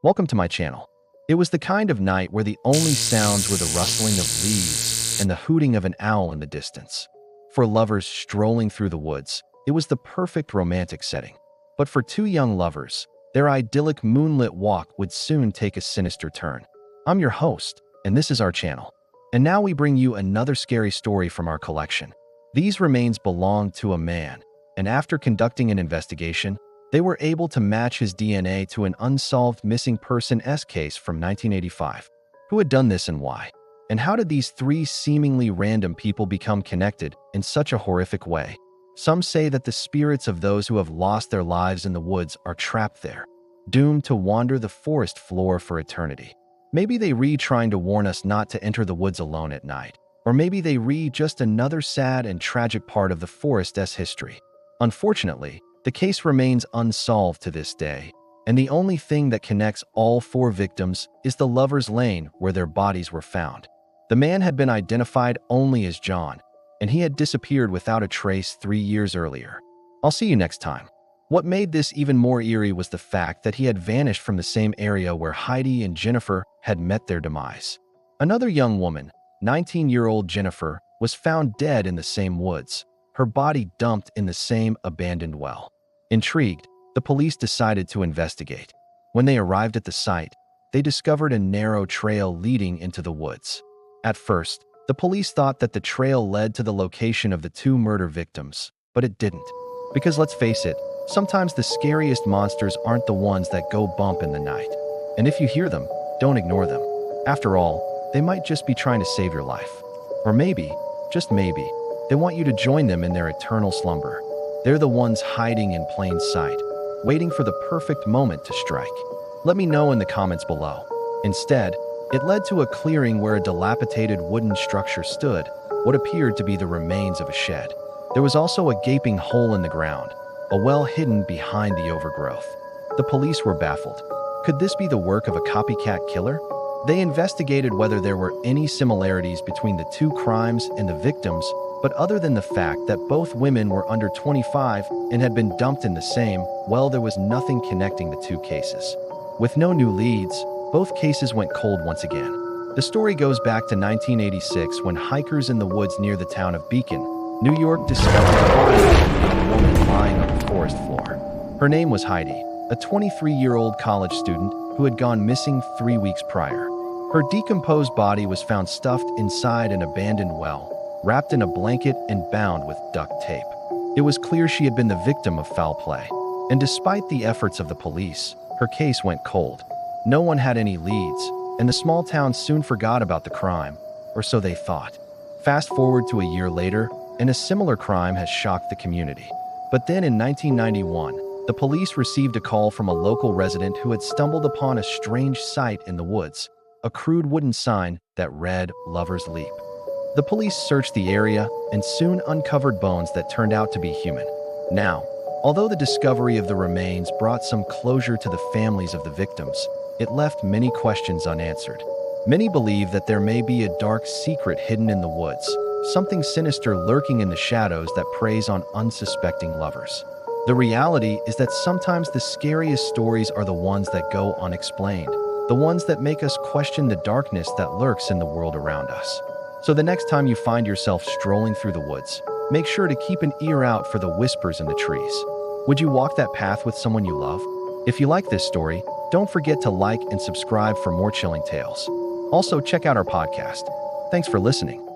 Welcome to my channel. It was the kind of night where the only sounds were the rustling of leaves and the hooting of an owl in the distance. For lovers strolling through the woods, it was the perfect romantic setting. But for two young lovers, their idyllic moonlit walk would soon take a sinister turn. I'm your host, and this is our channel. And now we bring you another scary story from our collection. These remains belonged to a man, and after conducting an investigation, they were able to match his DNA to an unsolved missing persons case from 1985. Who had done this and why? And how did these three seemingly random people become connected in such a horrific way? Some say that the spirits of those who have lost their lives in the woods are trapped there, doomed to wander the forest floor for eternity. Maybe they read trying to warn us not to enter the woods alone at night. Or maybe they read just another sad and tragic part of the forest's history. Unfortunately, the case remains unsolved to this day, and the only thing that connects all four victims is the lovers' lane where their bodies were found. The man had been identified only as John, and he had disappeared without a trace 3 years earlier. I'll see you next time. What made this even more eerie was the fact that he had vanished from the same area where Heidi and Jennifer had met their demise. Another young woman, 19-year-old Jennifer, was found dead in the same woods, her body dumped in the same abandoned well. Intrigued, the police decided to investigate. When they arrived at the site, they discovered a narrow trail leading into the woods. At first, the police thought that the trail led to the location of the two murder victims, but it didn't. Because let's face it, sometimes the scariest monsters aren't the ones that go bump in the night. And if you hear them, don't ignore them. After all, they might just be trying to save your life. Or maybe, just maybe, they want you to join them in their eternal slumber. They're the ones hiding in plain sight, waiting for the perfect moment to strike. Let me know in the comments below. Instead, it led to a clearing where a dilapidated wooden structure stood, what appeared to be the remains of a shed. There was also a gaping hole in the ground, a well hidden behind the overgrowth. The police were baffled. Could this be the work of a copycat killer? They investigated whether there were any similarities between the two crimes and the victims, but other than the fact that both women were under 25 and had been dumped in the same, well, there was nothing connecting the two cases. With no new leads, both cases went cold once again. The story goes back to 1986 when hikers in the woods near the town of Beacon, New York discovered the body of a young woman lying on the forest floor. Her name was Heidi, a 23-year-old college student who had gone missing 3 weeks prior. Her decomposed body was found stuffed inside an abandoned well, wrapped in a blanket and bound with duct tape. It was clear she had been the victim of foul play. And despite the efforts of the police, her case went cold. No one had any leads, and the small town soon forgot about the crime, or so they thought. Fast forward to a year later, and a similar crime has shocked the community. But then in 1991, the police received a call from a local resident who had stumbled upon a strange sight in the woods, a crude wooden sign that read "Lovers Leap." The police searched the area and soon uncovered bones that turned out to be human. Now, although the discovery of the remains brought some closure to the families of the victims, it left many questions unanswered. Many believe that there may be a dark secret hidden in the woods, something sinister lurking in the shadows that preys on unsuspecting lovers. The reality is that sometimes the scariest stories are the ones that go unexplained, the ones that make us question the darkness that lurks in the world around us. So the next time you find yourself strolling through the woods, make sure to keep an ear out for the whispers in the trees. Would you walk that path with someone you love? If you like this story, don't forget to like and subscribe for more chilling tales. Also, check out our podcast. Thanks for listening.